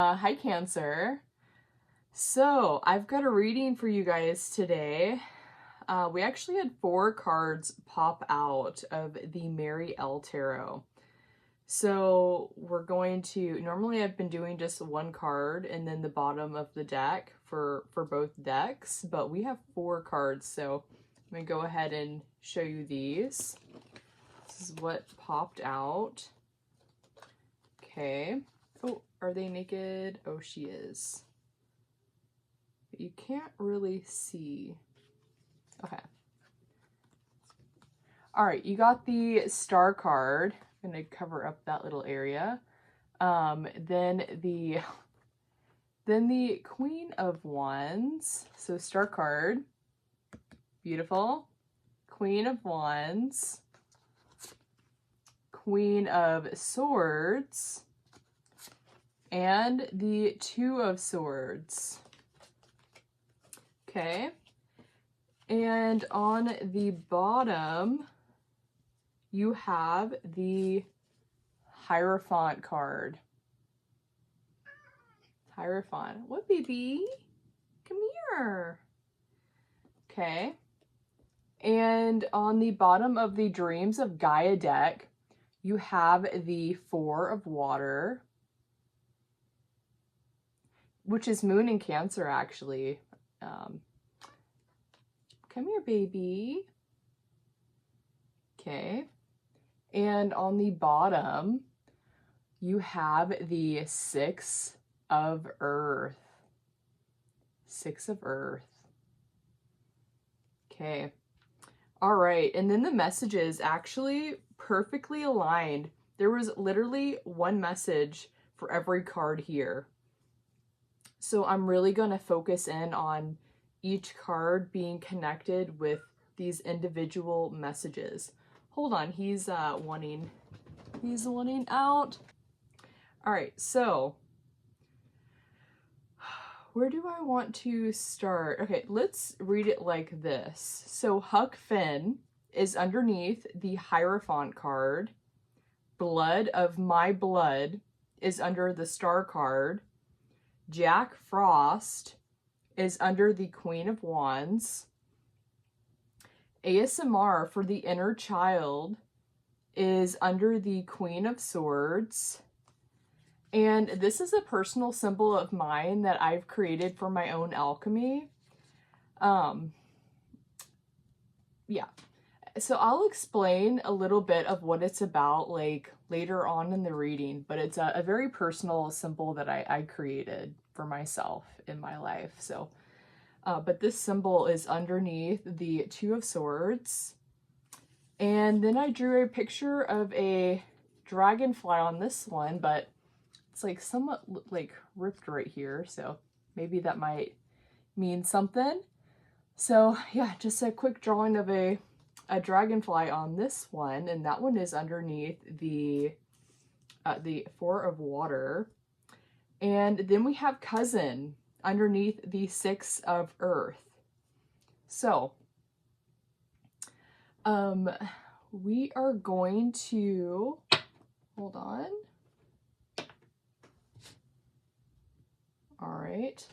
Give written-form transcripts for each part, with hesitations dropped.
Hi Cancer. So I've got a reading for you guys today. We actually had 4 cards pop out of the Mary L Tarot. So we're going to, normally I've been doing just 1 card and then the bottom of the deck for both decks, but we have 4 cards. So I'm going to go ahead and show you these. This is what popped out. Okay. Oh, are they naked? Oh, she is. You can't really see. Okay. All right, you got the star card. I'm gonna cover up that little area. Then the Queen of Wands. So star card, beautiful. Queen of Wands, Queen of Swords, and the Two of Swords. Okay. And on the bottom, you have the Hierophant card. Hierophant. What, baby? Come here. Okay. And on the bottom of the Dreams of Gaia deck, you have the Four of Water, which is Moon in Cancer, actually. Come here, baby. Okay. And on the bottom, you have the Six of Earth. Six of Earth. Okay. All right. And then the messages actually perfectly aligned. There was literally one message for every card here. So I'm really going to focus in on each card being connected with these individual messages. Hold on, he's wanting out. All right, so where do I want to start? Okay, let's read it like this. So Huck Finn is underneath the Hierophant card. Blood of My Blood is under the Star card. Jack Frost is under the Queen of Wands. ASMR for the Inner Child is under the Queen of Swords. And this is a personal symbol of mine that I've created for my own alchemy. Yeah. So I'll explain a little bit of what it's about like later on in the reading, but it's a very personal symbol that I created for myself in my life. So, but this symbol is underneath the Two of Swords. And then I drew a picture of a dragonfly on this one, but it's like somewhat like ripped right here. So maybe that might mean something. So yeah, just a quick drawing of a dragonfly on this one, and that one is underneath the Four of Water. And then we have Cousin underneath the Six of Earth. So we are going to, hold on. All right.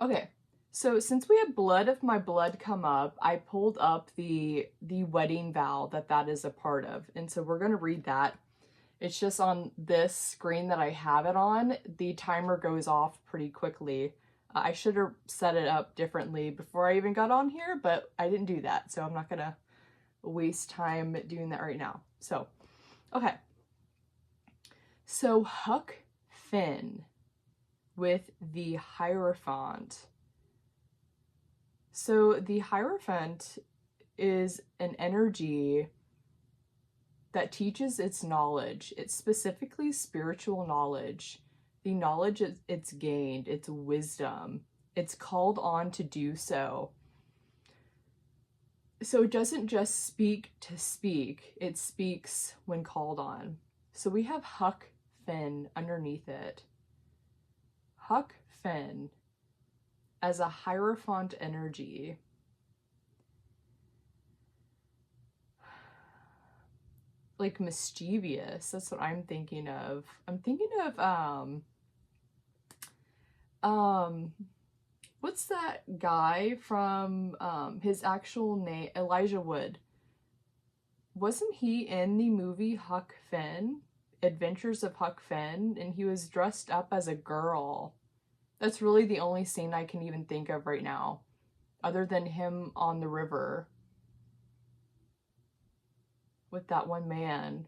Okay. So since we had Blood of My Blood come up, I pulled up the wedding vow that is a part of. And so we're going to read that. It's just on this screen that I have it on. The timer goes off pretty quickly. I should have set it up differently before I even got on here, but I didn't do that. So I'm not going to waste time doing that right now. So, okay. So Huck Finn with the Hierophant. So the Hierophant is an energy that teaches its knowledge. It's specifically spiritual knowledge. The knowledge it's gained, it's wisdom. It's called on to do so. So it doesn't just speak to speak, it speaks when called on. So we have Huck Finn underneath it. Huck Finn as a Hierophant energy. Like mischievous, that's what I'm thinking of. I'm thinking of um, what's that guy from, his actual name, Elijah Wood? Wasn't he in the movie Huck Finn? Adventures of Huck Finn? And he was dressed up as a girl. That's really the only scene I can even think of right now, other than him on the river with that one man.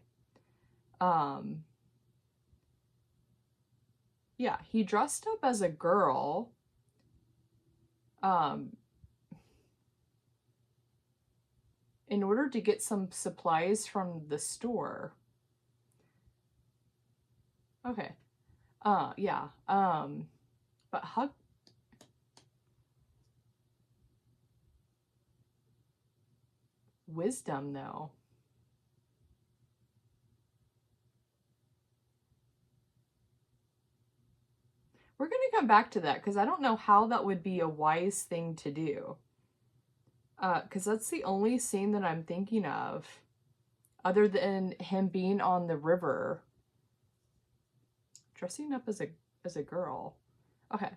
Yeah, he dressed up as a girl. In order to get some supplies from the store. Okay. Yeah. But Huck... Wisdom, though. We're going to come back to that, because I don't know how that would be a wise thing to do. Because that's the only scene that I'm thinking of, other than him being on the river. Dressing up as a girl. Okay.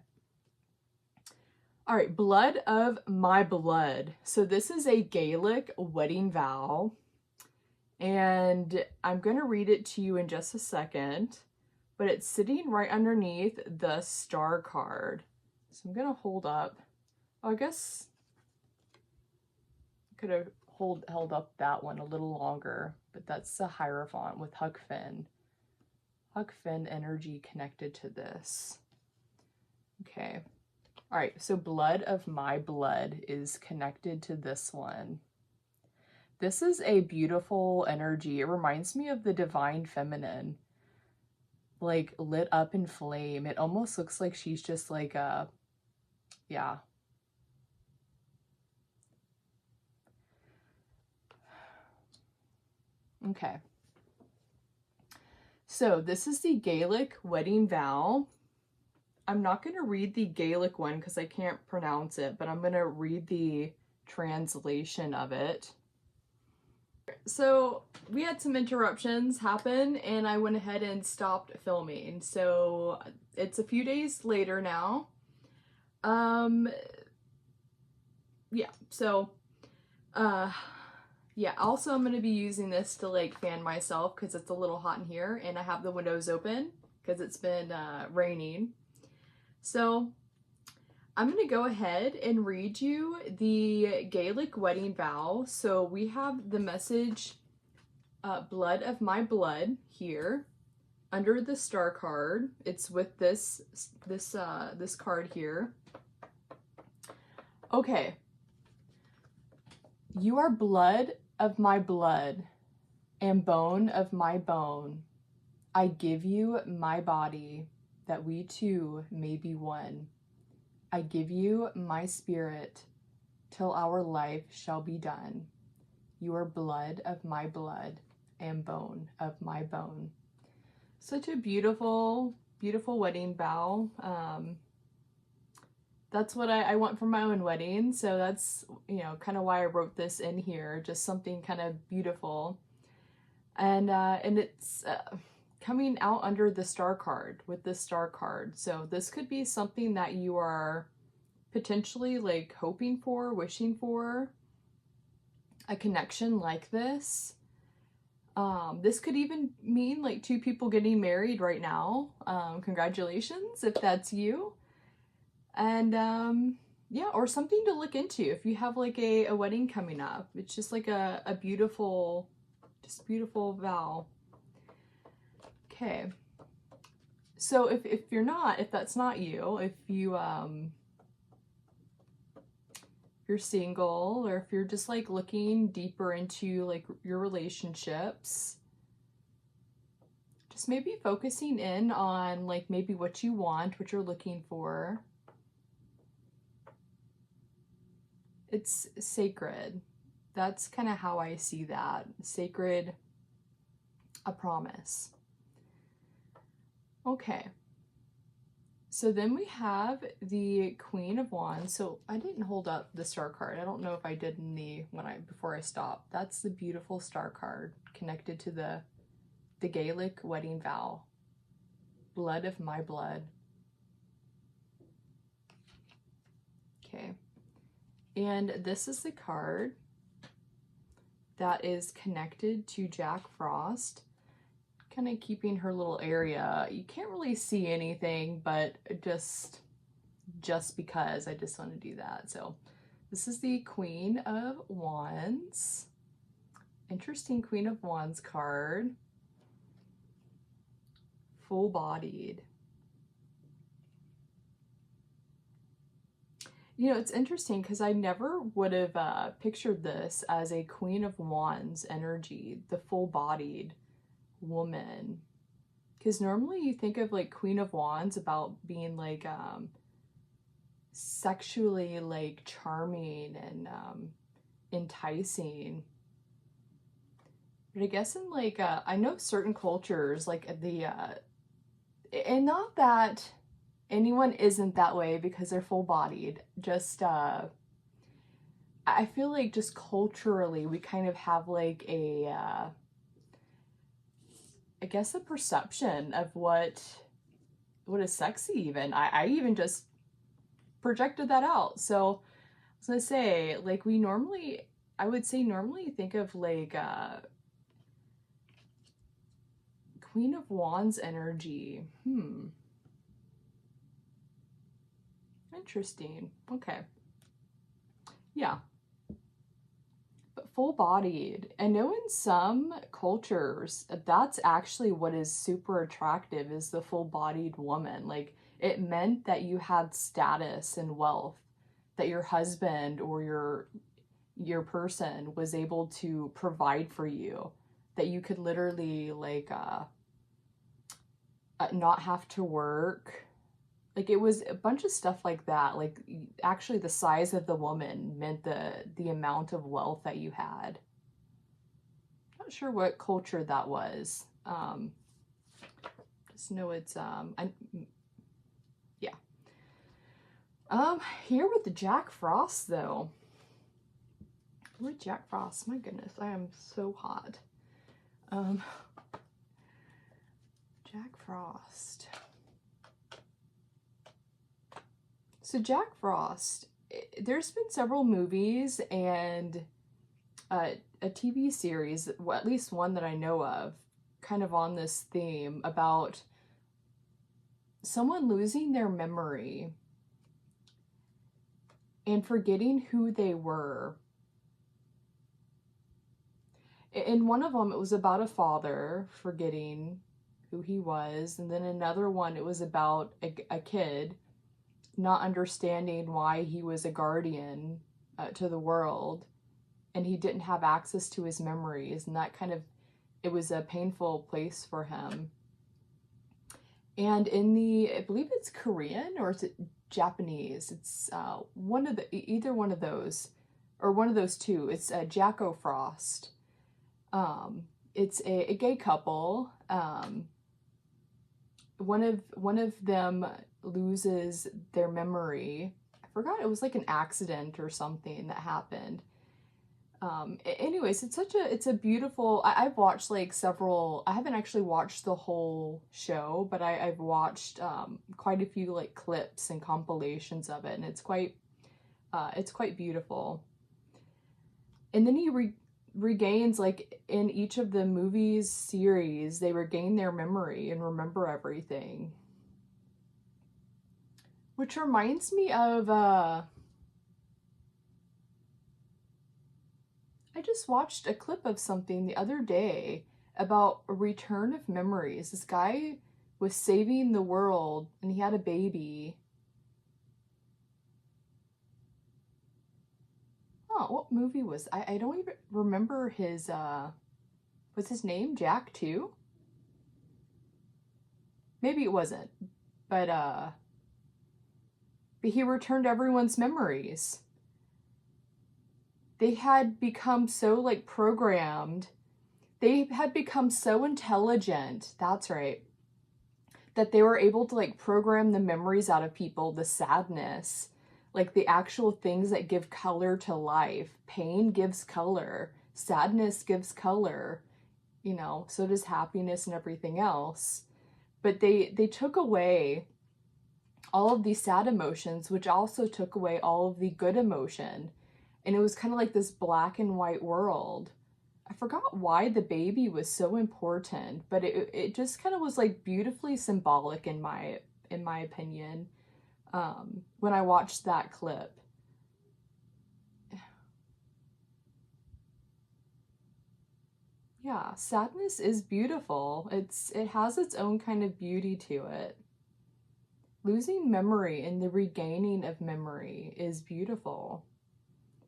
All right, blood of my blood. So this is a Gaelic wedding vow, and I'm going to read it to you in just a second, but it's sitting right underneath the star card. So I'm going to hold up. Oh, I guess I could have held up that one a little longer, but that's the Hierophant with Huck Finn. Huck Finn energy connected to this. Okay. All right, so blood of my blood is connected to this one. This is a beautiful energy. It reminds me of the divine feminine, like lit up in flame. It almost looks like she's just like a, yeah. Okay. So this is the Gaelic wedding vow. I'm not going to read the Gaelic one because I can't pronounce it, but I'm going to read the translation of it. So we had some interruptions happen and I went ahead and stopped filming. So it's a few days later now. Yeah, so, yeah, also I'm going to be using this to like fan myself because it's a little hot in here and I have the windows open because it's been raining. So I'm going to go ahead and read you the Gaelic wedding vow. So we have the message, blood of my blood, here under the star card. It's with this card here. Okay. You are blood of my blood and bone of my bone. I give you my body that we two may be one. I give you my spirit till our life shall be done. You are blood of my blood and bone of my bone. Such a beautiful, beautiful wedding vow. That's what I want for my own wedding. So that's, you know, kind of why I wrote this in here. Just something kind of beautiful. And it's coming out under the star card with this star card. So this could be something that you are potentially like hoping for, wishing for, a connection like this. This could even mean like two people getting married right now. Congratulations if that's you. And yeah, or something to look into if you have like a wedding coming up. It's just like a beautiful, just beautiful vow. Okay. So if that's not you, if you're single, or if you're just like looking deeper into like your relationships, just maybe focusing in on like maybe what you want, what you're looking for. It's sacred. That's kind of how I see that. Sacred, a promise. Okay. So then we have the Queen of Wands. So I didn't hold up the star card. I don't know if I did before I stopped. That's the beautiful star card connected to the Gaelic wedding vow. Blood of my blood. Okay. And this is the card that is connected to Jack Frost, kind of keeping her little area. You can't really see anything, but just because I just want to do that. So this is the Queen of Wands. Interesting Queen of Wands card. Full-bodied. You know, it's interesting because I never would have pictured this as a Queen of Wands energy, the full-bodied woman. Because normally you think of like Queen of Wands about being like sexually like charming and enticing. But I guess in like, I know certain cultures, like and not that anyone isn't that way because they're full-bodied, just, I feel like just culturally we kind of have like I guess a perception of what is sexy even. I even just projected that out. So I was gonna say, like, I would say normally think of like, Queen of Wands energy. Interesting. Okay. Yeah. But full-bodied. I know in some cultures, that's actually what is super attractive, is the full-bodied woman. Like, it meant that you had status and wealth, that your husband or your person was able to provide for you, that you could literally like not have to work. Like, it was a bunch of stuff like that. Like, actually the size of the woman meant the amount of wealth that you had. Not sure what culture that was. Just know it's yeah. Here with the Jack Frost though. With Jack Frost, my goodness, I am so hot. Jack Frost. So Jack Frost, there's been several movies and a TV series, well, at least one that I know of, kind of on this theme about someone losing their memory and forgetting who they were. In one of them, it was about a father forgetting who he was, and then another one, it was about a kid not understanding why he was a guardian to the world, and he didn't have access to his memories, and that kind of, it was a painful place for him. And in I believe it's Korean or is it Japanese? It's either one of those, or one of those two. It's Jacko Frost. It's a gay couple. One of them loses their memory. I forgot, it was like an accident or something that happened. Anyways, it's a beautiful, I've watched like several, I haven't actually watched the whole show, but I've watched quite a few like clips and compilations of it, and it's quite beautiful. And then he regains, like in each of the movies series, they regain their memory and remember everything. Which reminds me of, I just watched a clip of something the other day about a return of memories. This guy was saving the world and he had a baby. Oh, what movie was, I don't even remember his, was his name Jack too? Maybe it wasn't, but he returned everyone's memories. They had become so like programmed. They had become so intelligent, that's right, that they were able to like program the memories out of people, the sadness, like the actual things that give color to life. Pain gives color, sadness gives color, you know, so does happiness and everything else. But they took away all of these sad emotions, which also took away all of the good emotion. And it was kind of like this black and white world. I forgot why the baby was so important, but it just kind of was like beautifully symbolic in my opinion, when I watched that clip. Yeah, sadness is beautiful. It has its own kind of beauty to it. Losing memory and the regaining of memory is beautiful.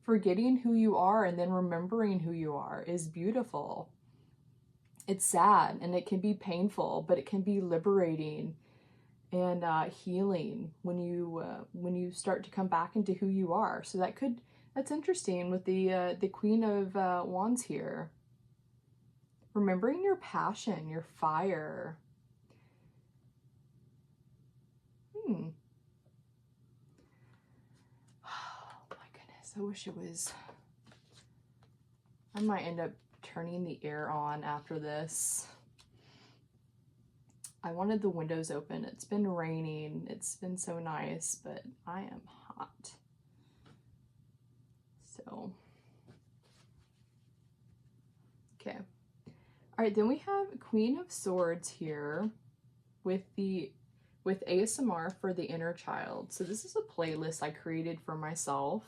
Forgetting who you are and then remembering who you are is beautiful. It's sad and it can be painful, but it can be liberating and healing when you start to come back into who you are. So that's interesting with the Queen of Wands here. Remembering your passion, your fire. Hmm. Oh my goodness, I wish it was. I might end up turning the air on after this. I wanted the windows open. It's been raining. It's been so nice, but I am hot. So, okay. All right, then we have Queen of Swords here with ASMR for the inner child. So this is a playlist I created for myself.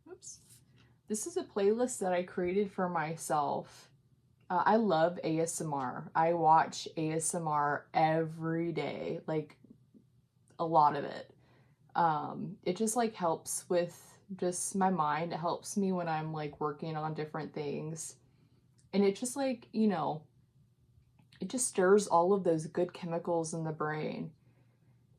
Oops. This is a playlist that I created for myself. I love ASMR. I watch ASMR every day, like a lot of it. It just like helps with just my mind. It helps me when I'm like working on different things. And it just like, you know, it just stirs all of those good chemicals in the brain.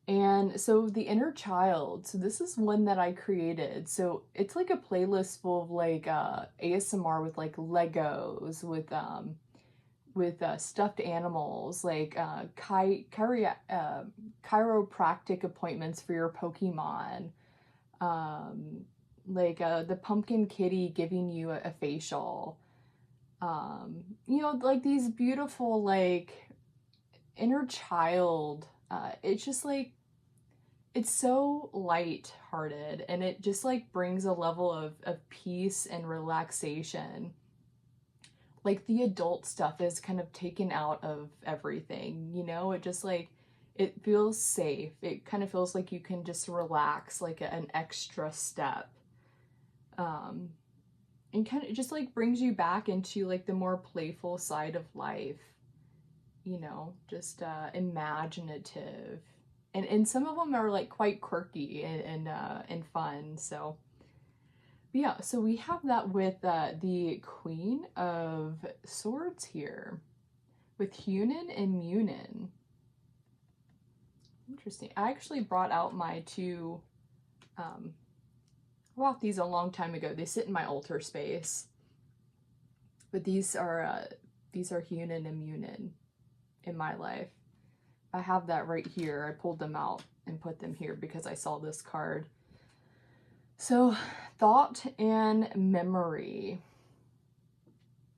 And so the inner child, so this is one that I created. So it's like a playlist full of like ASMR with like Legos, with stuffed animals, like chiropractic appointments for your Pokemon, like the pumpkin kitty giving you a facial, you know, like these beautiful like inner child. It's just like it's so light-hearted, and it just like brings a level of peace and relaxation. Like the adult stuff is kind of taken out of everything, you know? It just like it feels safe. It kind of feels like you can just relax, like an extra step. Um, and kind of just like brings you back into like the more playful side of life, you know, just imaginative. And some of them are like quite quirky and fun. So yeah, so we have that with the Queen of Swords here with Hunan and Munin. Interesting. I actually brought out my two. I bought these a long time ago. They sit in my altar space, but these are Hunan and Munin in my life. I have that right here. I pulled them out and put them here because I saw this card. So, thought and memory.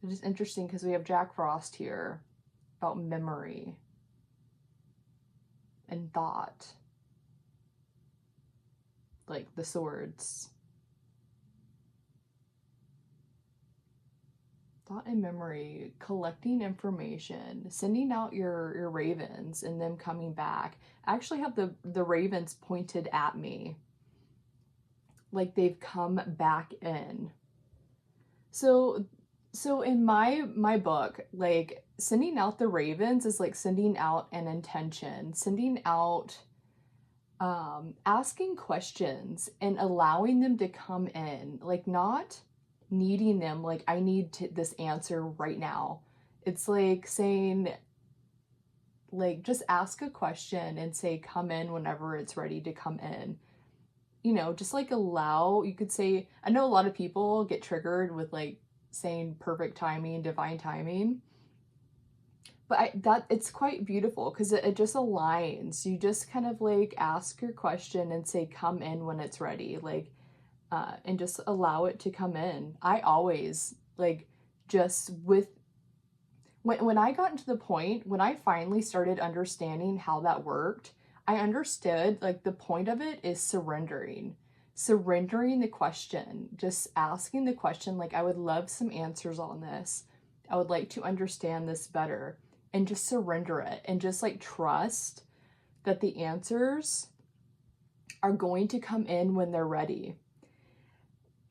It is interesting because we have Jack Frost here about memory and thought. Like the swords. Thought and memory, collecting information, sending out your ravens and them coming back. I actually have the ravens pointed at me. Like they've come back in. So in my book, like sending out the ravens is like sending out an intention, sending out asking questions and allowing them to come in, like not needing them like I need this answer right now. It's like saying, like, just ask a question and say come in whenever it's ready to come in. You know, just like allow, you could say, I know a lot of people get triggered with like saying perfect timing, divine timing, but that it's quite beautiful because it just aligns. You just kind of like ask your question and say come in when it's ready, like and just allow it to come in. I always like just with when I got into the point when I finally started understanding how that worked, I understood, like, the point of it is surrendering the question, just asking the question, like, I would love some answers on this. I would like to understand this better, and just surrender it and just like trust that the answers are going to come in when they're ready.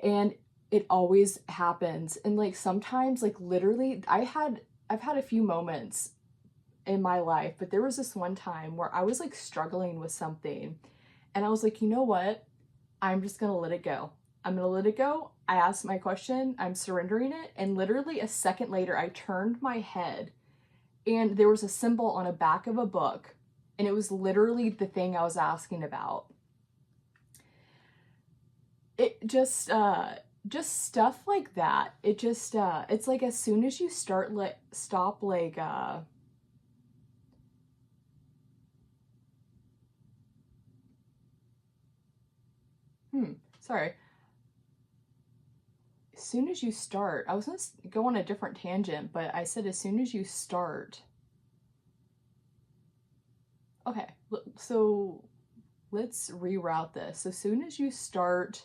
And it always happens. And like sometimes, like literally, I've had a few moments in my life, but there was this one time where I was like struggling with something, and I was like, you know what? I'm just gonna let it go. I'm gonna let it go. I asked my question, I'm surrendering it, and literally a second later, I turned my head and there was a symbol on a back of a book, and it was literally the thing I was asking about. It just stuff like that. It just it's like as soon as you stop like sorry. As soon as you start, I was going to go on a different tangent, but I said as soon as you start. Okay, so let's reroute this. As soon as you start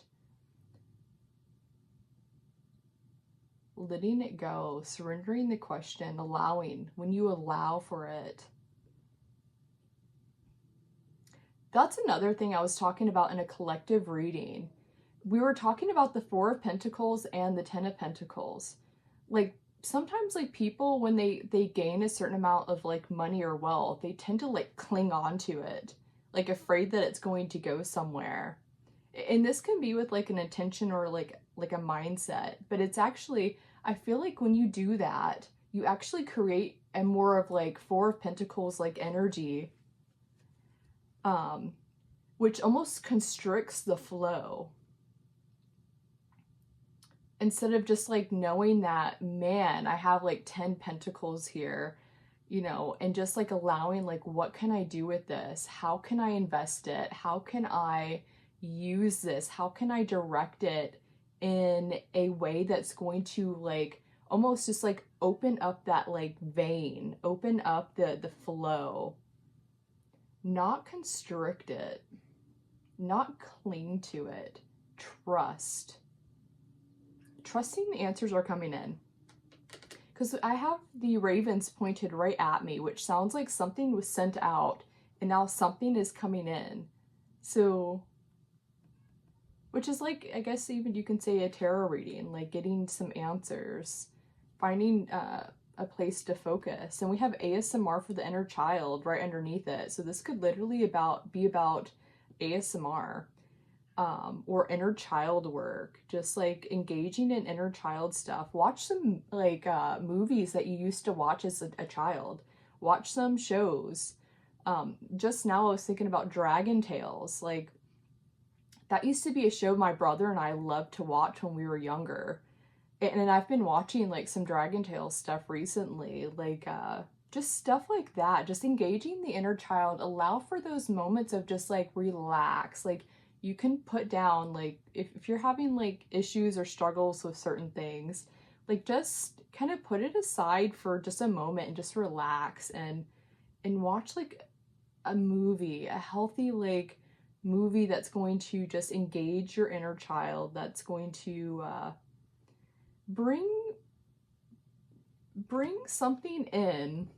letting it go, surrendering the question, allowing, when you allow for it. That's another thing I was talking about in a collective reading. We were talking about the Four of Pentacles and the Ten of Pentacles. Like sometimes like people, when they gain a certain amount of like money or wealth, they tend to like cling on to it, like afraid that it's going to go somewhere. And this can be with like an intention or like a mindset, but it's actually, I feel like when you do that, you actually create a more of like Four of Pentacles like energy, which almost constricts the flow. Instead of just like knowing that, man, I have like 10 pentacles here, you know, and just like allowing like, what can I do with this? How can I invest it? How can I use this? How can I direct it in a way that's going to like almost just like open up that like vein, open up the flow, not constrict it, not cling to it, trust. Trusting the answers are coming in. Because I have the ravens pointed right at me, which sounds like something was sent out and now something is coming in. So, which is like, I guess even you can say a tarot reading, like getting some answers, finding a place to focus. And we have ASMR for the inner child right underneath it. So this could literally be about ASMR. Or inner child work, just like engaging in inner child stuff. Watch some like movies that you used to watch as a child. Watch some shows. Just now I was thinking about Dragon Tales. Like that used to be a show my brother and I loved to watch when we were younger. And I've been watching like some Dragon Tales stuff recently, like just stuff like that. Just engaging the inner child. Allow for those moments of just like relax. Like you can put down, like, if you're having, like, issues or struggles with certain things, like, just kind of put it aside for just a moment and just relax and watch, like, a movie, a healthy, like, movie that's going to just engage your inner child, that's going to bring something in,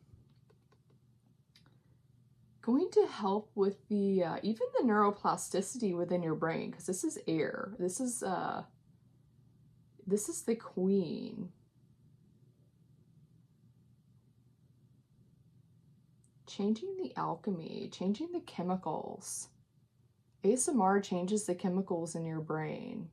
going to help with the even the neuroplasticity within your brain, because this is air. This is the Queen. Changing the alchemy, changing the chemicals. ASMR changes the chemicals in your brain.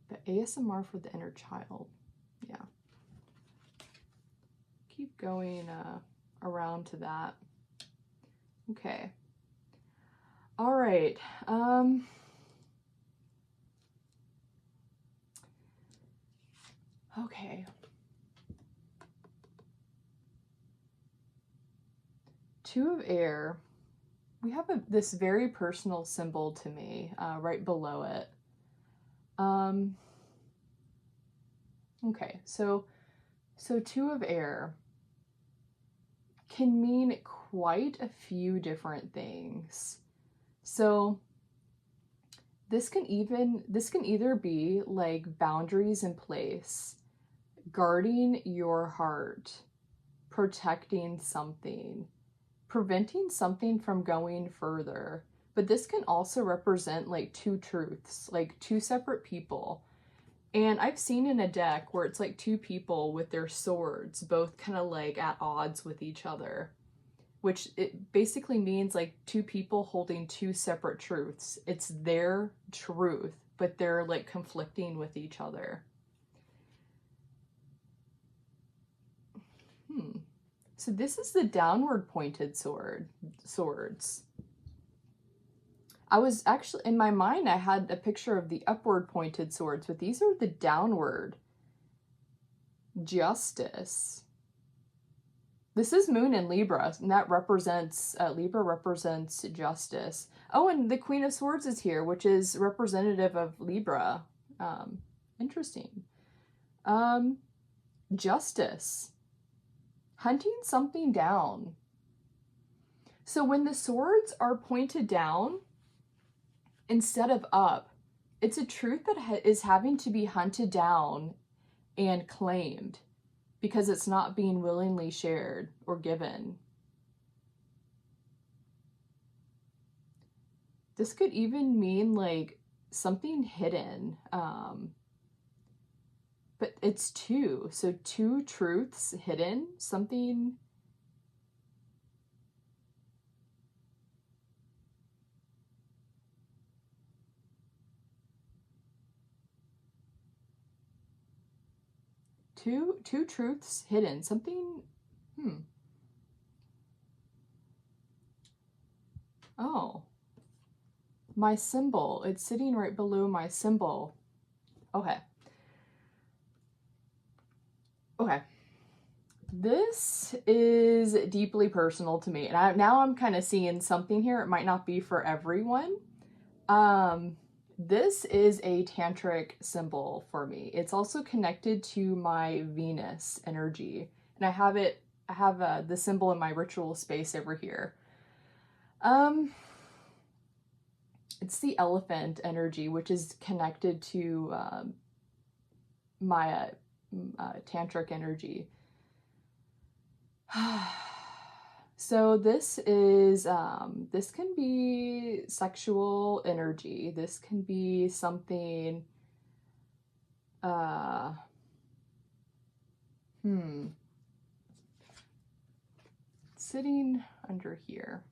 The ASMR for the inner child. Yeah. Keep going around to that. Okay. All right. Okay. Two of air. We have this very personal symbol to me right below it. Okay, so So Two of Air can mean quite a few different things. So this can either be like boundaries in place, guarding your heart, protecting something, preventing something from going further. But this can also represent like two truths, like two separate people. And I've seen in a deck where it's like two people with their swords, both kind of like at odds with each other, which it basically means like two people holding two separate truths. It's their truth, but they're like conflicting with each other. So this is the downward pointed swords. I was actually, in my mind, I had a picture of the upward pointed swords, but these are the downward. Justice. This is Moon in Libra, and that represents, Libra represents justice. Oh, and the Queen of Swords is here, which is representative of Libra. Interesting. Justice. Hunting something down. So when the swords are pointed down instead of up, it's a truth that is having to be hunted down and claimed because it's not being willingly shared or given. This could even mean like something hidden, but it's two. So two truths hidden, something. Two truths hidden, something. Oh, my symbol. It's sitting right below my symbol. Okay. Okay. This is deeply personal to me, and now I'm kind of seeing something here. It might not be for everyone. This is a tantric symbol for me. It's also connected to my Venus energy, and I have the symbol in my ritual space over here. It's the elephant energy, which is connected to my tantric energy. So this is, this can be sexual energy. This can be something, sitting under here.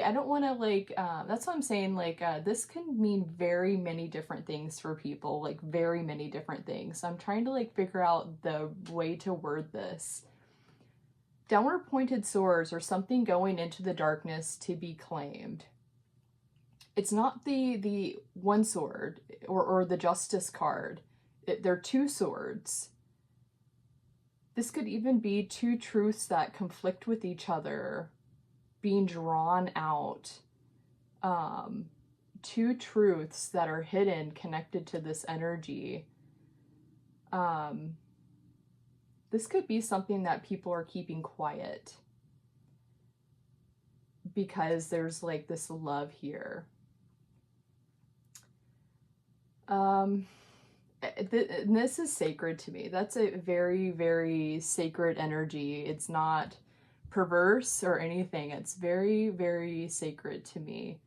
I don't want to like, that's what I'm saying, like, this can mean very many different things for people, like very many different things. So I'm trying to like figure out the way to word this. Downward pointed swords, or something going into the darkness to be claimed. It's not the one sword or the justice card. They're two swords. This could even be two truths that conflict with each other being drawn out. Two truths that are hidden, connected to this energy. This could be something that people are keeping quiet because there's like this love here. This is sacred to me. That's a very, very sacred energy. It's not perverse or anything. It's very, very sacred to me.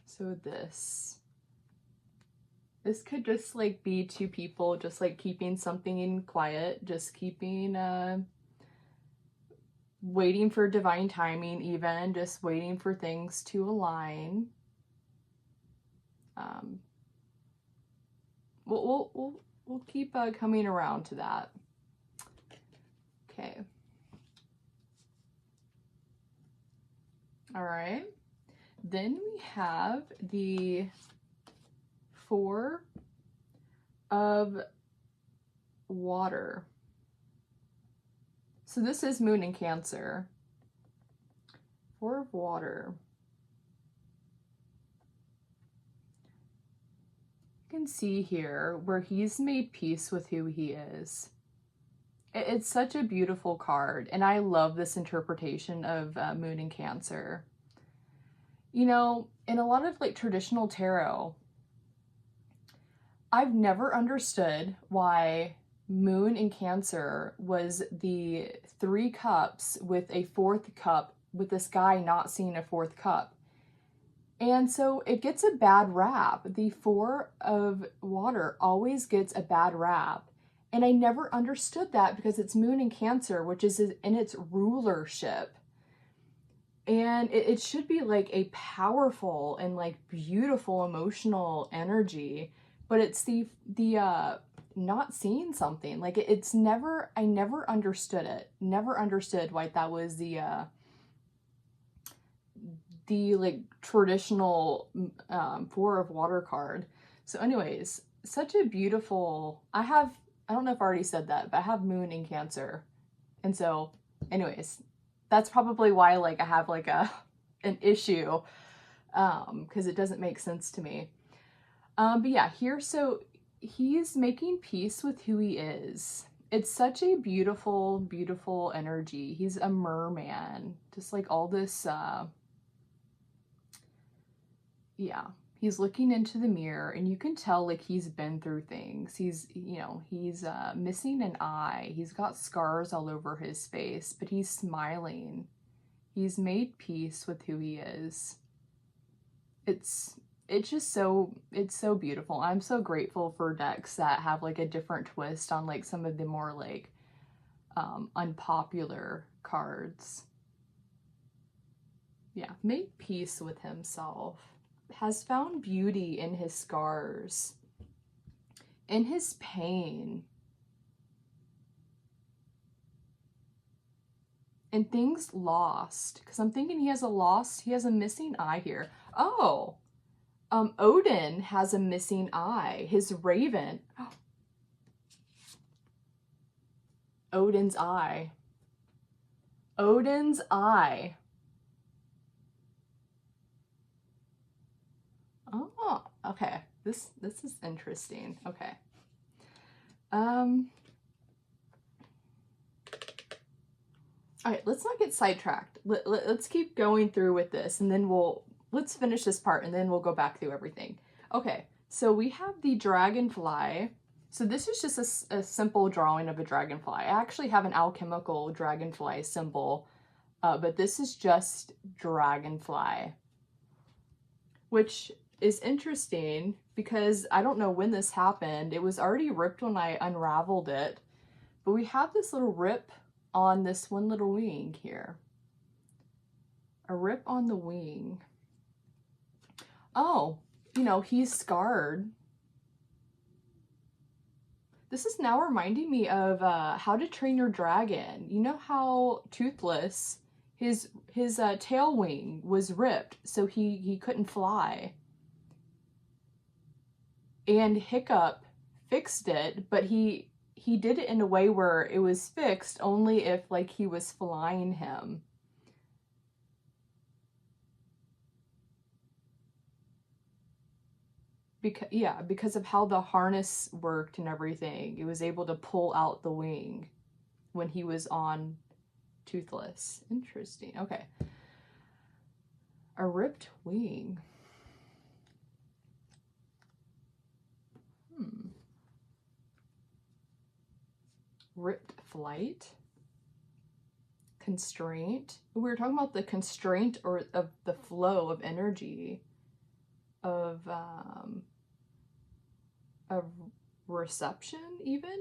So this could just like be two people just like keeping something in quiet, just keeping, waiting for divine timing, even just waiting for things to align. We'll keep coming around to that. Okay. All right. Then we have the Four of Water. So this is Moon in Cancer. Four of Water. You can see here where he's made peace with who he is. It's such a beautiful card, and I love this interpretation of Moon in Cancer. You know, in a lot of like traditional tarot, I've never understood why Moon in Cancer was the 3 cups with a 4th cup, with this guy not seeing a 4th cup. And so it gets a bad rap. The 4 of Water always gets a bad rap. And I never understood that because it's Moon in Cancer, which is in its rulership. And it should be like a powerful and like beautiful emotional energy, but it's the not seeing something. Like it's never, I never understood it. Never understood why that was the like traditional 4 of Water card. So anyways, such a beautiful, I don't know if I already said that, but I have Moon in Cancer. And so anyways, that's probably why like I have like an issue, because it doesn't make sense to me. But yeah, here, so he's making peace with who he is. It's such a beautiful, beautiful energy. He's a merman, just like all this, yeah, he's looking into the mirror and you can tell like he's been through things. He's, you know, he's missing an eye. He's got scars all over his face, but he's smiling. He's made peace with who he is. It's just so, it's so beautiful. I'm so grateful for decks that have like a different twist on like some of the more like unpopular cards. Yeah, made peace with himself. Has found beauty in his scars, in his pain, and things lost. Because I'm thinking he has a missing eye here. Oh, Odin has a missing eye. His raven. Oh. Odin's eye. Odin's eye. Oh, okay. This is interesting. Okay. All right, let's not get sidetracked. Let's keep going through with this, and then let's finish this part, and then we'll go back through everything. Okay, so we have the dragonfly. So this is just a simple drawing of a dragonfly. I actually have an alchemical dragonfly symbol, but this is just dragonfly, which is interesting because I don't know when this happened. It was already ripped when I unraveled it, but we have this little rip on this one little wing here. A rip on the wing. Oh, you know, he's scarred. This is now reminding me of How to Train Your Dragon. You know how Toothless, his tail wing was ripped, so he couldn't fly. And Hiccup fixed it, but he did it in a way where it was fixed only if like he was flying him. Because of how the harness worked and everything, it was able to pull out the wing when he was on Toothless. Interesting. Okay. A ripped wing. Ripped flight. Constraint. We were talking about the constraint or of the flow of energy of reception, even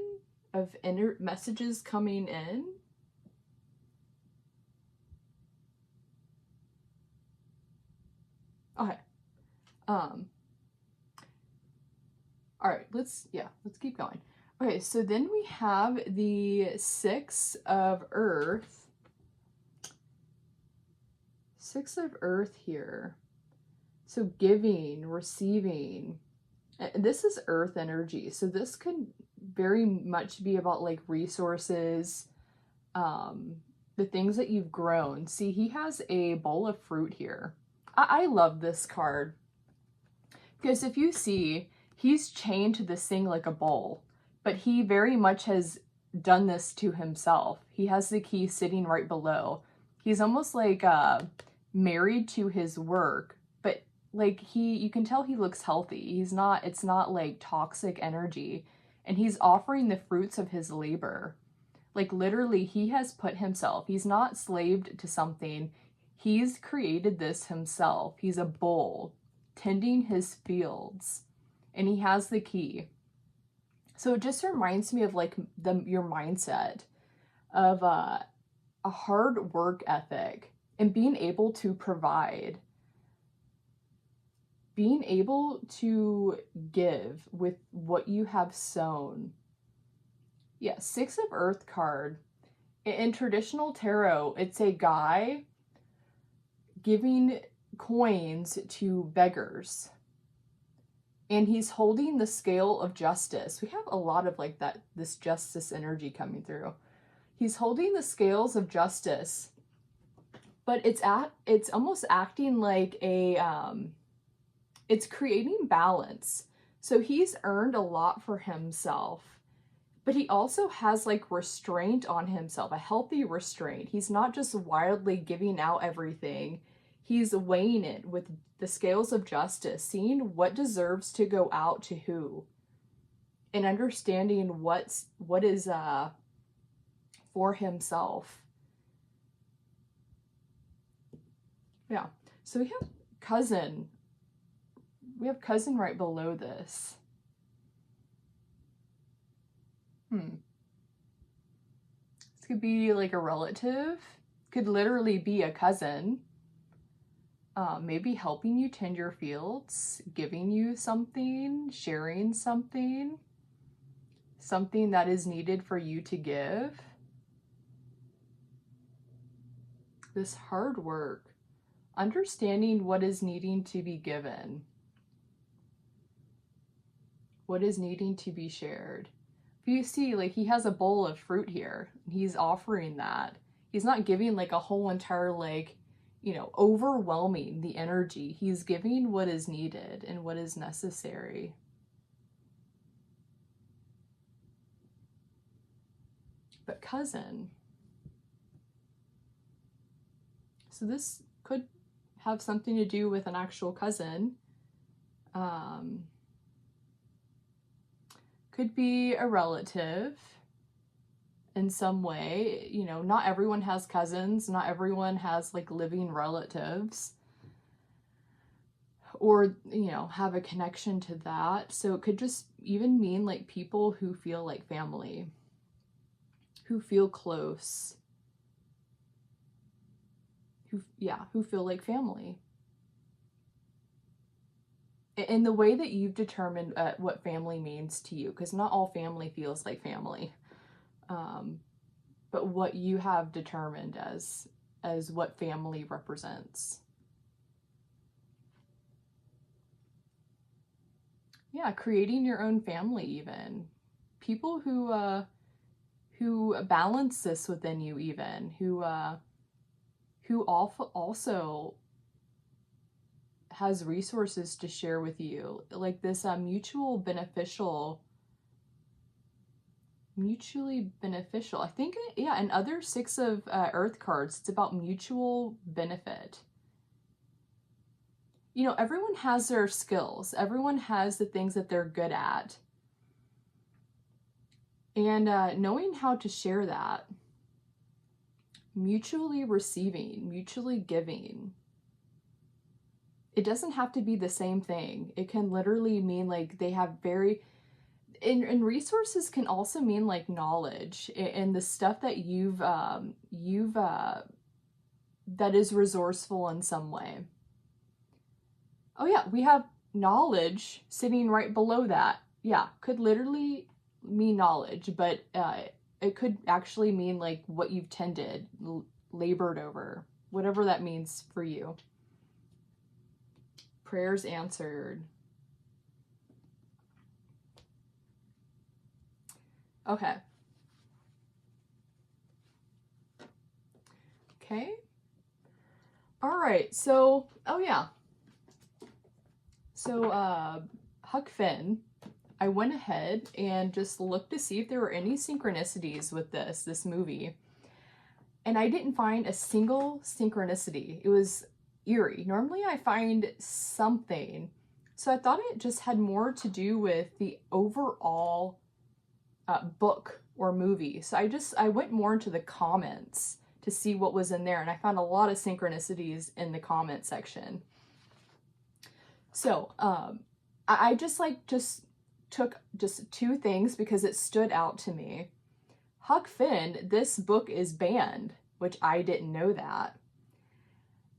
of messages coming in. Okay. All right, let's keep going. Okay, so then we have the 6 of Earth. 6 of Earth here. So giving, receiving. This is Earth energy. So this could very much be about like resources, the things that you've grown. See, he has a bowl of fruit here. I love this card because if you see, he's chained to this thing like a bowl, but he very much has done this to himself. He has the key sitting right below. He's almost like married to his work, but like you can tell he looks healthy. It's not like toxic energy, and he's offering the fruits of his labor. Like literally he has put himself, he's not slaved to something. He's created this himself. He's a bull tending his fields, and he has the key. So it just reminds me of like your mindset of a hard work ethic and being able to provide, being able to give with what you have sown. Yeah, Six of Earth card. In traditional tarot, it's a guy giving coins to beggars. And he's holding the scale of justice. We have a lot of like that, this justice energy coming through. He's holding the scales of justice, but it's almost acting like it's creating balance. So he's earned a lot for himself, but he also has like restraint on himself, a healthy restraint. He's not just wildly giving out everything. He's weighing it with the scales of justice, seeing what deserves to go out to who, and understanding what is for himself. Yeah. So we have cousin. We have cousin right below this. This could be like a relative. Could literally be a cousin. Maybe helping you tend your fields, giving you something, sharing something that is needed for you to give. This hard work, understanding what is needing to be given, what is needing to be shared. If you see, like he has a bowl of fruit here, he's offering that. He's not giving like a whole entire like, overwhelming the energy. He's giving what is needed and what is necessary. But cousin. So this could have something to do with an actual cousin. Could be a relative in some way. Not everyone has cousins. Not everyone has like living relatives or, have a connection to that. So it could just even mean like people who feel like family, who feel close, who feel like family. In the way that you've determined what family means to you, because not all family feels like family. But what you have determined as what family represents. Yeah, creating your own family even. People who balance this within you even, who also has resources to share with you. Like this mutually beneficial. I think, yeah, and other Six of Earth cards, it's about mutual benefit. Everyone has their skills. Everyone has the things that they're good at. And knowing how to share that. Mutually receiving, mutually giving. It doesn't have to be the same thing. It can literally mean like they have and resources can also mean like knowledge and the stuff that you've that is resourceful in some way. Oh yeah, we have knowledge sitting right below that. Yeah, could literally mean knowledge, but it could actually mean like what you've tended, labored over, whatever that means for you. Prayers answered. Okay. Okay. All right. So, oh yeah. So, Huck Finn, I went ahead and just looked to see if there were any synchronicities with this movie. And I didn't find a single synchronicity. It was eerie. Normally I find something. So I thought it just had more to do with the overall book or movie. So I went more into the comments to see what was in there, and I found a lot of synchronicities in the comment section. So I just took just two things because it stood out to me. Huck Finn, this book is banned, which I didn't know that.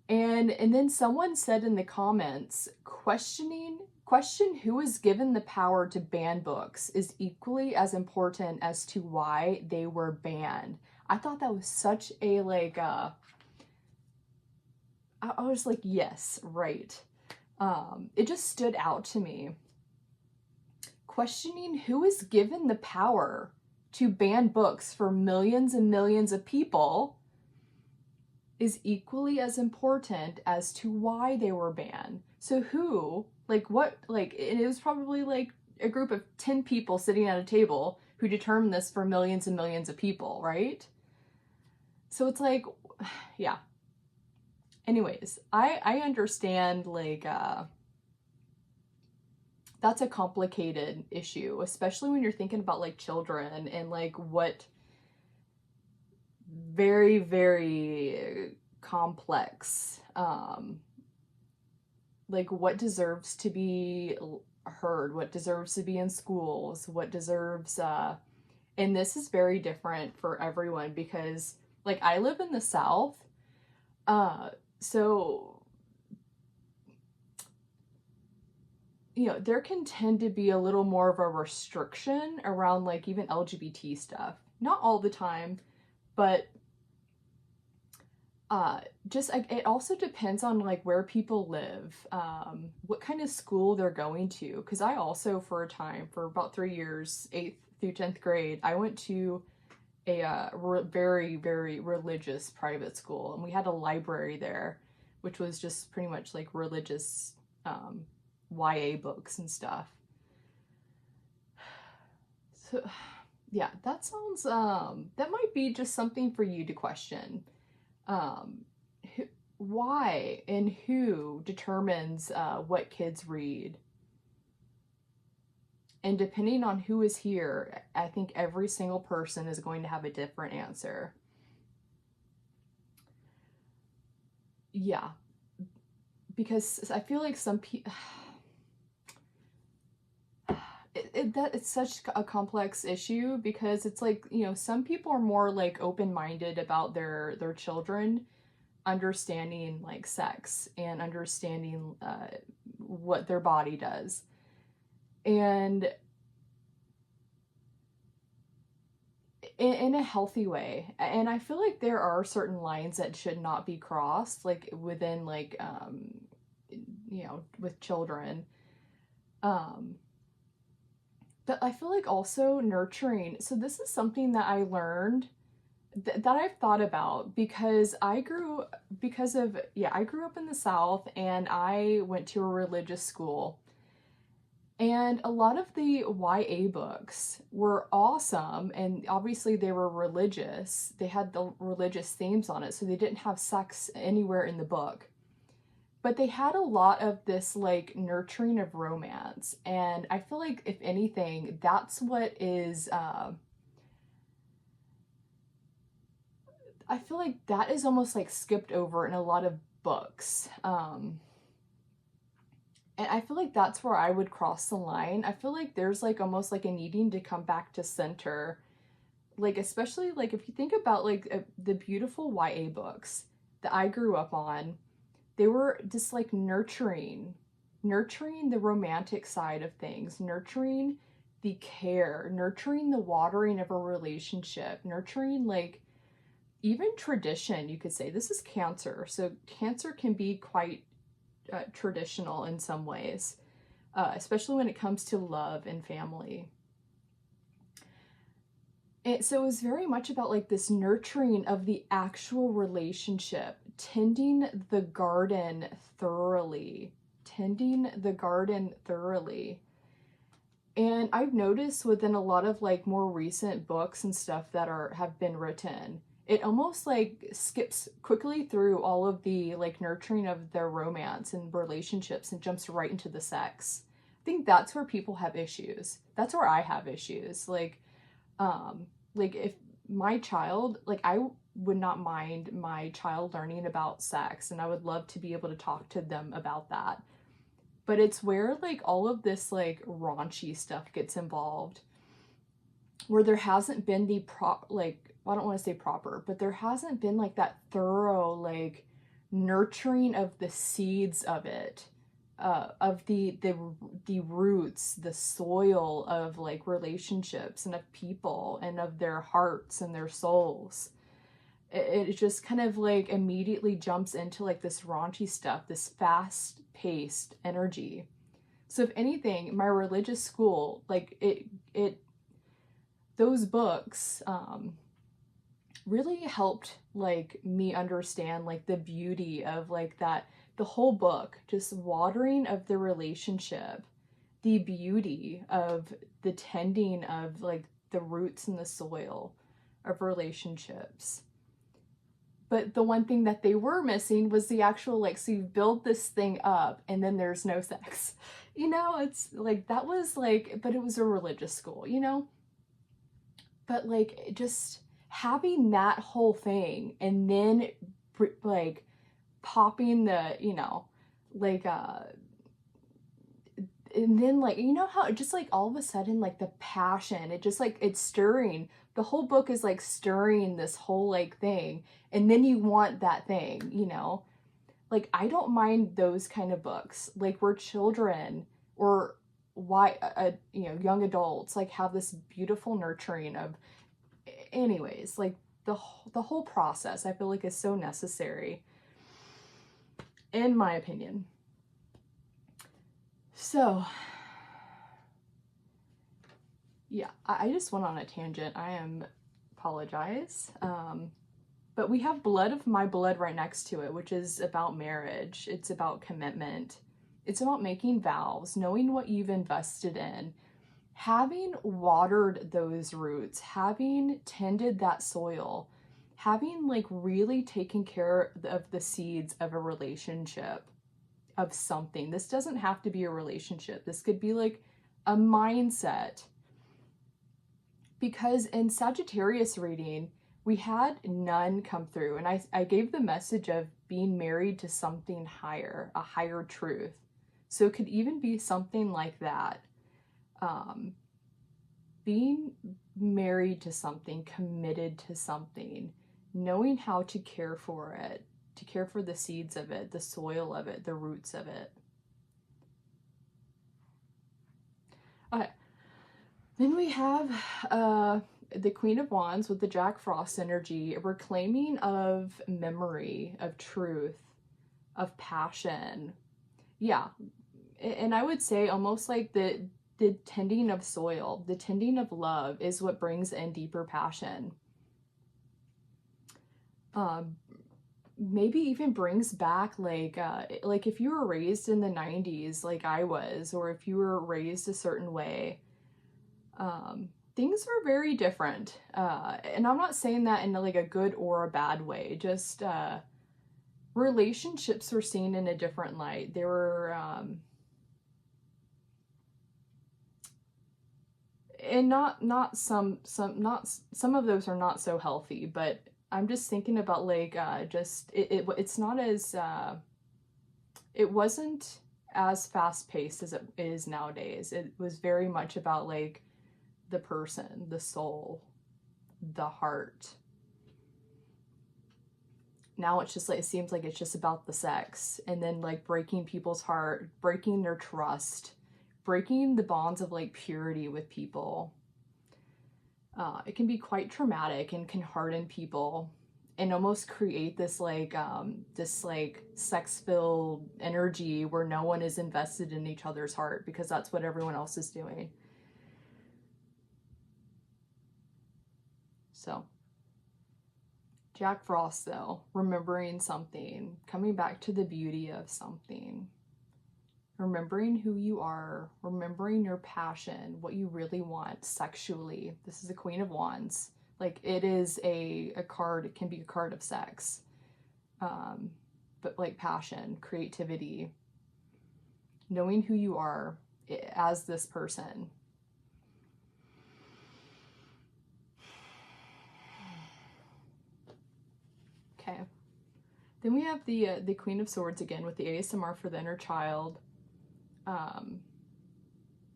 And then someone said in the comments, question who is given the power to ban books is equally as important as to why they were banned. I thought that was such a I was like, yes, right. It just stood out to me. Questioning who is given the power to ban books for millions and millions of people is equally as important as to why they were banned. So who, like what, like, it was probably like a group of 10 people sitting at a table who determined this for millions and millions of people, right? So it's like, yeah. Anyways, I understand, like, that's a complicated issue, especially when you're thinking about like children and like what very, very complex, like what deserves to be heard, what deserves to be in schools, what deserves, and this is very different for everyone because like I live in the South, so you know, there can tend to be a little more of a restriction around like even LGBT stuff. Not all the time, but just like it also depends on like where people live, what kind of school they're going to. Because I also, for a time, for about 3 years, 8th through 10th grade, I went to a very, very religious private school, and we had a library there, which was just pretty much like religious YA books and stuff. So yeah, that sounds that might be just something for you to question. Why and who determines what kids read? And depending on who is here, I think every single person is going to have a different answer. Yeah, because I feel like some people it's such a complex issue because it's like, you know, some people are more like open-minded about their children understanding like sex and understanding what their body does, and in a healthy way. And I feel like there are certain lines that should not be crossed, like within like you know, with children. But I feel like also nurturing. So this is something that I learned that I've thought about because I grew up in the South and I went to a religious school. And a lot of the YA books were awesome, and obviously they were religious. They had the religious themes on it, so they didn't have sex anywhere in the book. But they had a lot of this like nurturing of romance, and I feel like if anything, that's what is I feel like that is almost like skipped over in a lot of books. And I feel like that's where I would cross the line. I feel like there's like almost like a needing to come back to center. Like, especially like if you think about like the beautiful YA books that I grew up on, they were just like nurturing the romantic side of things, nurturing the care, nurturing the watering of a relationship, nurturing like even tradition, you could say. This is Cancer, so Cancer can be quite traditional in some ways, especially when it comes to love and family. So it was very much about like this nurturing of the actual relationship, tending the garden thoroughly, tending the garden thoroughly. And I've noticed within a lot of like more recent books and stuff that have been written, it almost like skips quickly through all of the like nurturing of their romance and relationships and jumps right into the sex. I think that's where people have issues. That's where I have issues. Like if my child, like I would not mind my child learning about sex, and I would love to be able to talk to them about that. But it's where like all of this like raunchy stuff gets involved, where there hasn't been the I don't want to say proper, but there hasn't been like that thorough like nurturing of the seeds of it, of the roots, the soil of like relationships and of people and of their hearts and their souls. It just kind of like immediately jumps into like this raunchy stuff, this fast paced energy. So if anything, my religious school, like those books really helped like me understand like the beauty of like that, the whole book, just watering of the relationship, the beauty of the tending of like the roots in the soil of relationships. But the one thing that they were missing was the actual like, so you build this thing up and then there's no sex. You know, it's like that was like, but it was a religious school, you know? But like just having that whole thing and then like popping the, you know, like and then like, you know how it just like all of a sudden like the passion, it just like it's stirring, the whole book is like stirring this whole like thing, and then you want that thing, you know. Like I don't mind those kind of books, like where children or why you know, young adults like have this beautiful nurturing of, anyways, like the whole process I feel like is so necessary in my opinion. So yeah, I just went on a tangent. I apologize. But we have Blood of My Blood right next to it, which is about marriage. It's about commitment. It's about making vows, knowing what you've invested in, having watered those roots, having tended that soil, having like really taken care of the seeds of a relationship, of something. This doesn't have to be a relationship. This could be like a mindset. Because in Sagittarius reading, we had none come through, and I gave the message of being married to something higher, a higher truth. So it could even be something like that. Being married to something, committed to something, knowing how to care for it, to care for the seeds of it, the soil of it, the roots of it. Okay. Then we have the Queen of Wands with the Jack Frost energy, a reclaiming of memory, of truth, of passion. Yeah. And I would say almost like the tending of soil, the tending of love is what brings in deeper passion. Maybe even brings back like if you were raised in the 90s like I was, or if you were raised a certain way, things were very different. And I'm not saying that in like a good or a bad way, just relationships were seen in a different light. They were and not some of those are not so healthy, but I'm just thinking about like just it's not as it wasn't as fast paced as it is nowadays. It was very much about like the person, the soul, the heart. Now it's just like, it seems like it's just about the sex, and then like breaking people's heart, breaking their trust, breaking the bonds of like purity with people. It can be quite traumatic and can harden people and almost create this like sex-filled energy where no one is invested in each other's heart because that's what everyone else is doing. So Jack Frost, though, remembering something, coming back to the beauty of something, remembering who you are, remembering your passion, what you really want sexually. This is the Queen of Wands. Like, it is a card, it can be a card of sex. But like passion, creativity, knowing who you are as this person. Okay. Then we have the Queen of Swords again with the ASMR for the inner child.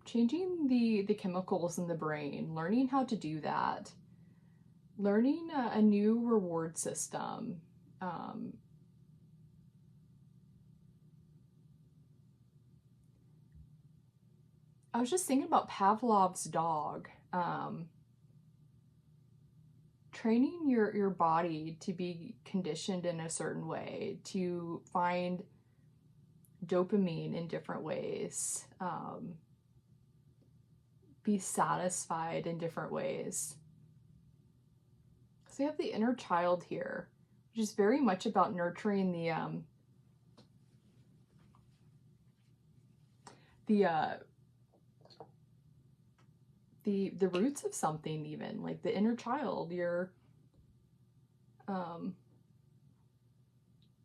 Changing the chemicals in the brain, learning how to do that, learning a new reward system. I was just thinking about Pavlov's dog. Training your body to be conditioned in a certain way, to find dopamine in different ways, be satisfied in different ways. So we have the inner child here, which is very much about nurturing the roots of something, even like the inner child, your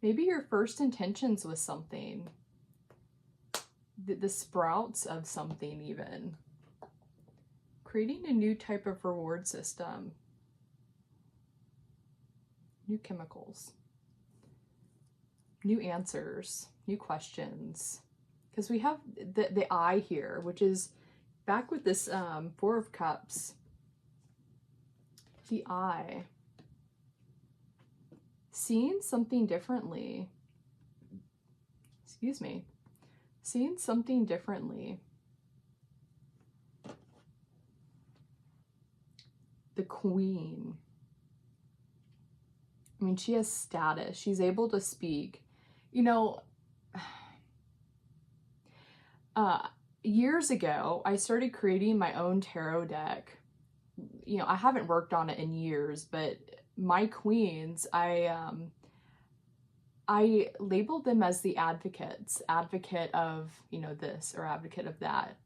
maybe your first intentions with something, the sprouts of something, even creating a new type of reward system, new chemicals, new answers, new questions, because we have the I here, which is back with this Four of Cups. The I, seeing something differently. Excuse me. Seeing something differently. The Queen. I mean, she has status. She's able to speak. You know, years ago, I started creating my own tarot deck. You know, I haven't worked on it in years, but my queens, I labeled them as the advocates, advocate of, you know, this or advocate of that.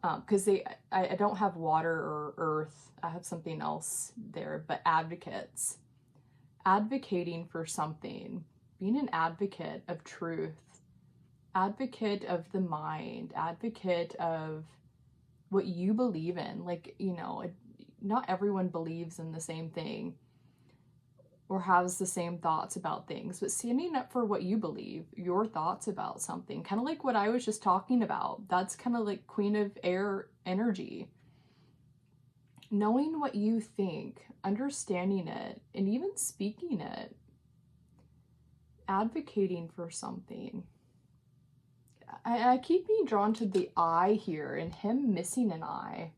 Because I don't have water or earth, I have something else there, but advocates, advocating for something, being an advocate of truth, advocate of the mind, advocate of what you believe in. Like, you know, not everyone believes in the same thing or has the same thoughts about things, but standing up for what you believe, your thoughts about something, kind of like what I was just talking about. That's kind of like Queen of Air energy. Knowing what you think, understanding it, and even speaking it, advocating for something. I keep being drawn to the eye here and him missing an eye.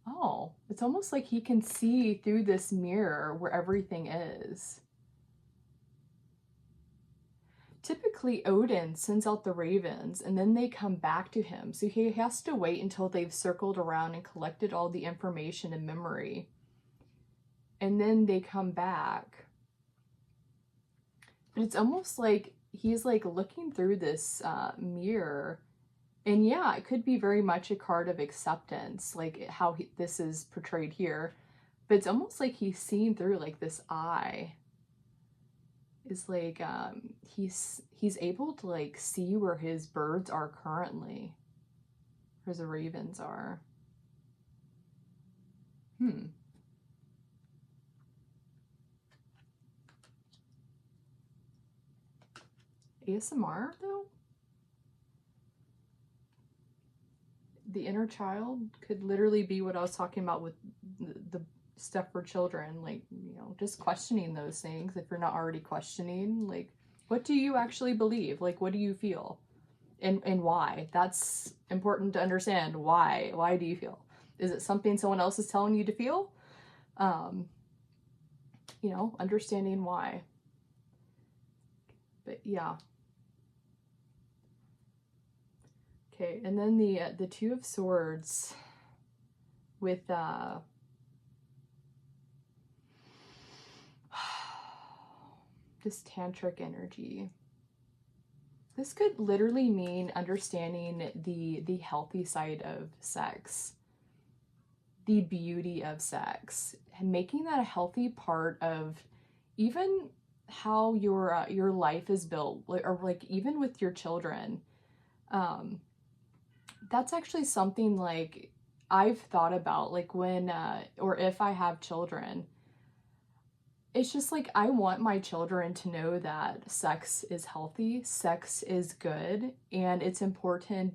Oh, it's almost like he can see through this mirror where everything is. Typically, Odin sends out the ravens and then they come back to him. So he has to wait until they've circled around and collected all the information and memory. And then they come back. But it's almost like he's like looking through this mirror. And yeah, it could be very much a card of acceptance, like how this is portrayed here. But it's almost like he's seeing through like this eye. Is like he's able to like see where his birds are currently, where the ravens are. ASMR though? The inner child could literally be what I was talking about with the stuff for children, like, you know, just questioning those things. If you're not already questioning, like, what do you actually believe? Like, what do you feel? And why? That's important to understand. Why do you feel? Is it something someone else is telling you to feel? You know, understanding why. But yeah. Okay, and then the Two of Swords. with this tantric energy. This could literally mean understanding the healthy side of sex, the beauty of sex, and making that a healthy part of even how your life is built, or like even with your children. That's actually something like I've thought about, like when or if I have children. It's just like I want my children to know that sex is healthy, sex is good, and it's important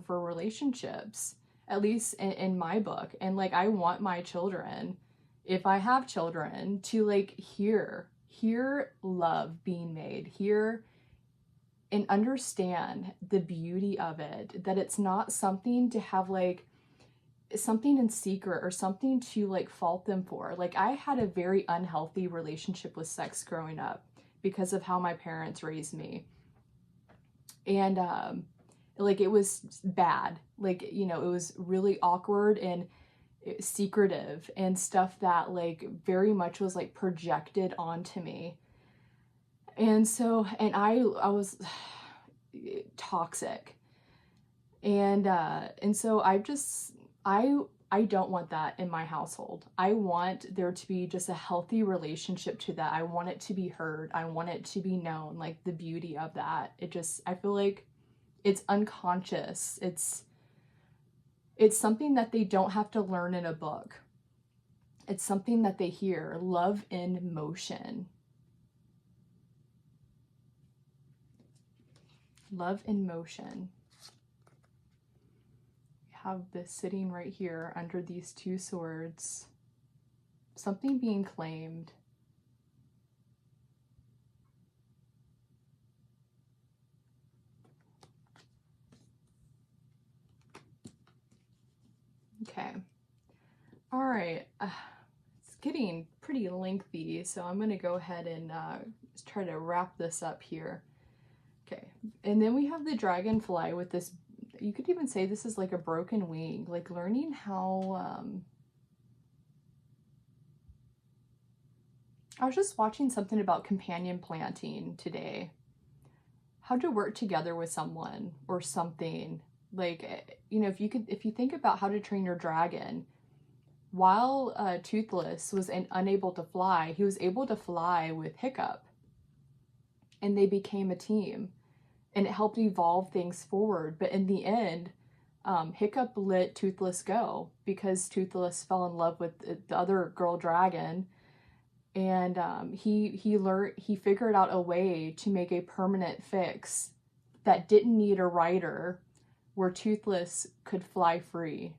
for relationships, at least in my book. And like I want my children, if I have children, to like hear love being made, hear and understand the beauty of it, that it's not something to have like something in secret or something to like fault them for. Like I had a very unhealthy relationship with sex growing up because of how my parents raised me. And like it was bad. Like, you know, it was really awkward and secretive and stuff that like very much was like projected onto me. And so, and I was toxic. And so I don't want that in my household. I want there to be just a healthy relationship to that. I want it to be heard. I want it to be known, like the beauty of that. I feel like it's unconscious. It's something that they don't have to learn in a book. It's something that they hear. Love in motion. Love in motion. Have this sitting right here under these two swords. Something being claimed. Okay. All right. It's getting pretty lengthy, so I'm going to go ahead and try to wrap this up here. Okay. And then we have the dragonfly with this, you could even say this is like a broken wing, like learning how, I was just watching something about companion planting today. How to work together with someone or something. Like, you know, if you think about how to train your dragon, while Toothless was unable to fly, he was able to fly with Hiccup. And they became a team. And it helped evolve things forward. But in the end, Hiccup let Toothless go because Toothless fell in love with the other girl dragon, and he figured out a way to make a permanent fix that didn't need a rider, where Toothless could fly free,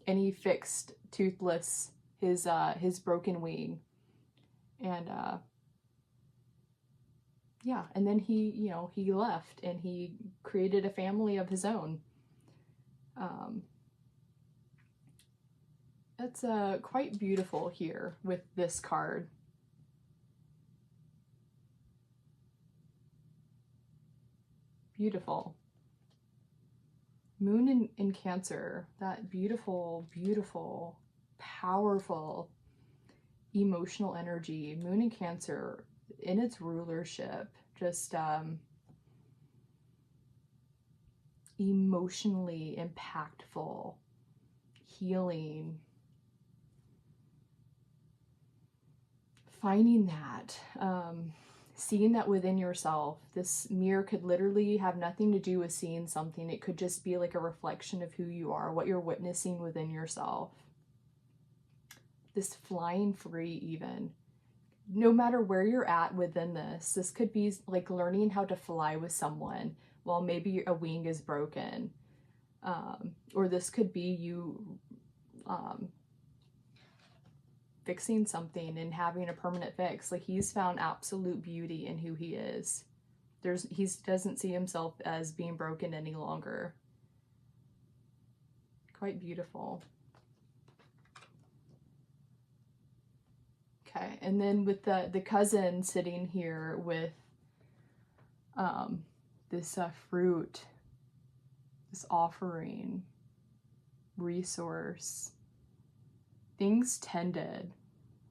and he fixed Toothless his broken wing, and yeah, and then he left and he created a family of his own. That's quite beautiful here with this card. Beautiful. Moon in Cancer, that beautiful, beautiful, powerful, emotional energy. Moon in Cancer in its rulership, just emotionally impactful, healing, finding that, seeing that within yourself. This mirror could literally have nothing to do with seeing something. It could just be like a reflection of who you are, what you're witnessing within yourself. This flying free, even. No matter where you're at within this could be like learning how to fly with someone while maybe a wing is broken. Or this could be you fixing something and having a permanent fix. Like he's found absolute beauty in who he is. He doesn't see himself as being broken any longer. Quite beautiful. Okay, and then with the cousin sitting here with this fruit, this offering, resource, things tended.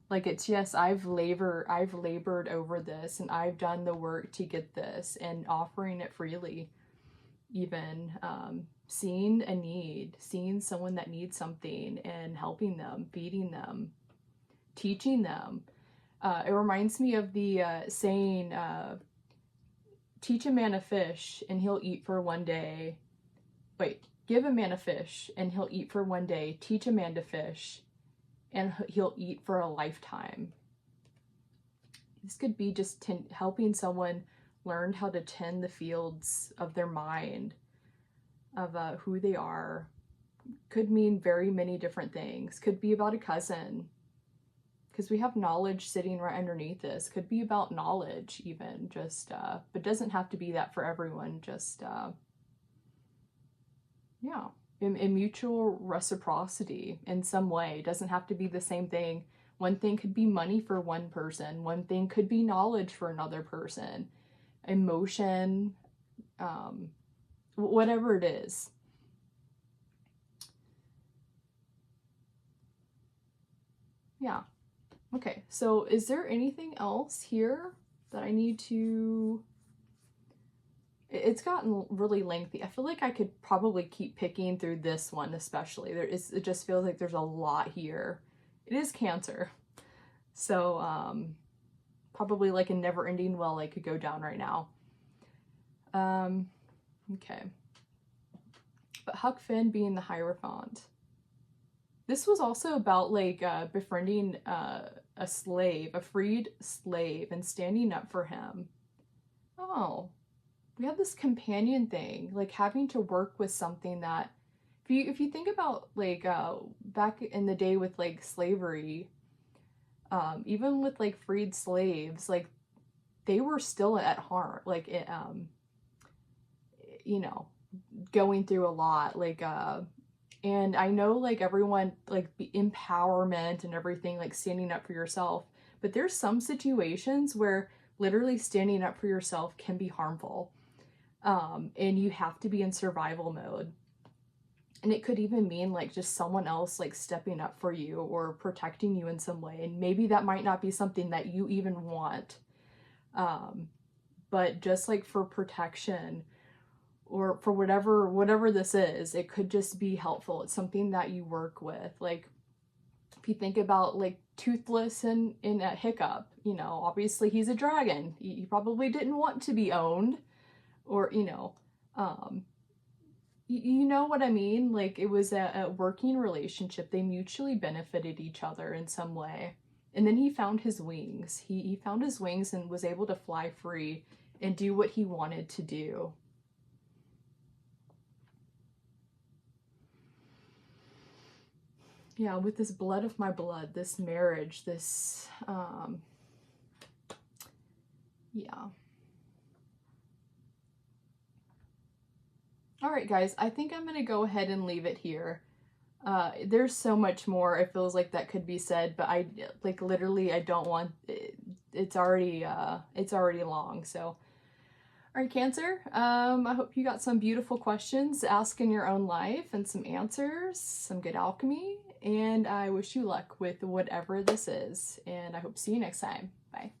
Like, it's, yes, I've labored over this, and I've done the work to get this, and offering it freely. Even seeing a need, seeing someone that needs something and helping them, feeding them, teaching them. It reminds me of the saying, teach a man a fish and he'll eat for one day. Wait, give a man a fish and he'll eat for one day. Teach a man to fish and he'll eat for a lifetime. This could be just helping someone learn how to tend the fields of their mind, of who they are. Could mean very many different things. Could be about a cousin, because we have knowledge sitting right underneath this. Could be about knowledge even, just, but doesn't have to be that for everyone. Just, yeah, in mutual reciprocity in some way. It doesn't have to be the same thing. One thing could be money for one person. One thing could be knowledge for another person. Emotion, whatever it is. Yeah. Okay, so is there anything else here that I need to... It's gotten really lengthy. I feel like I could probably keep picking through this one especially. It just feels like there's a lot here. It is Cancer. So, probably like a never-ending well I could go down right now. Okay. But Huck Finn being the Hierophant. This was also about like befriending a slave, a freed slave, and standing up for him. Oh, we have this companion thing, like having to work with something that, if you think about like back in the day with like slavery, even with like freed slaves, like they were still at heart, like it, you know, going through a lot, like and I know like everyone, like empowerment and everything, like standing up for yourself, but there's some situations where literally standing up for yourself can be harmful, and you have to be in survival mode. And it could even mean like just someone else like stepping up for you or protecting you in some way, and maybe that might not be something that you even want, but just like for protection or for whatever this is, it could just be helpful. It's something that you work with. Like if you think about like Toothless in a Hiccup, you know, obviously he's a dragon. He probably didn't want to be owned, or, you know, you know what I mean? Like it was a working relationship. They mutually benefited each other in some way. And then he found his wings. He found his wings and was able to fly free and do what he wanted to do. Yeah, with this blood of my blood, this marriage, this, yeah. All right, guys, I think I'm going to go ahead and leave it here. There's so much more, it feels like, that could be said, but I, like, literally, I don't want, it's already long, so. All right, Cancer, I hope you got some beautiful questions to ask in your own life and some answers, some good alchemy, and I wish you luck with whatever this is, and I hope to see you next time. Bye.